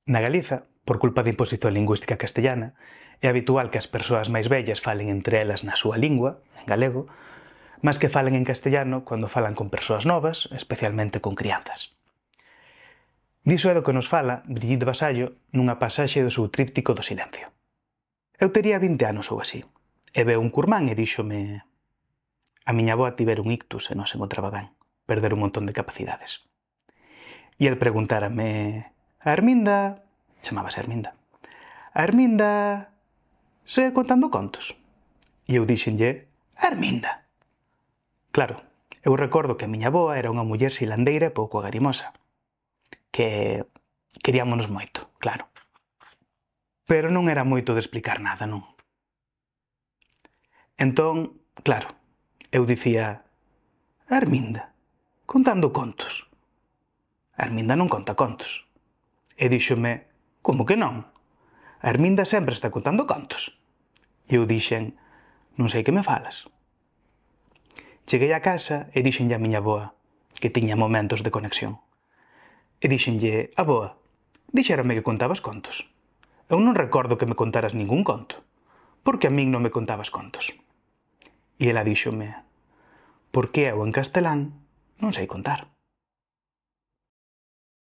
Na Galiza, por culpa da imposición lingüística castellana, é habitual que as persoas máis vellas falen entre elas na súa lingua, en galego, mas que falen en castellano cando falan con persoas novas, especialmente con crianzas. Diso é do que nos fala Brigitte Vasallo nunha pasaxe do seu tríptico do silencio. Eu tería 20 anos ou así, e veu un curmán e díxome: a miña avoa tivera un ictus e non se encontraba ben, perder un montón de capacidades. E el preguntárame: a Herminda, chamábase Herminda, a Herminda segue contando contos? E eu díxenlle: a Herminda. Claro, eu recordo que a miña avoa era unha muller silandeira e pouco agarimosa, que queríamonos moito, claro. Pero non era moito de explicar nada, non? Entón, claro, eu dicía: a Herminda, contando contos. A Herminda non conta contos. E díxome: como que non? A Herminda sempre está contando contos. E eu dixen: non sei que me falas. Cheguei a casa e díxenlle a miña avoa, que tiña momentos de conexión. E díxenlle: avoa, dixérame que contabas contos. Eu non recordo que me contaras ningún conto. Por que a min non me contabas contos? E ela díxome: porque eu en castelán non sei contar.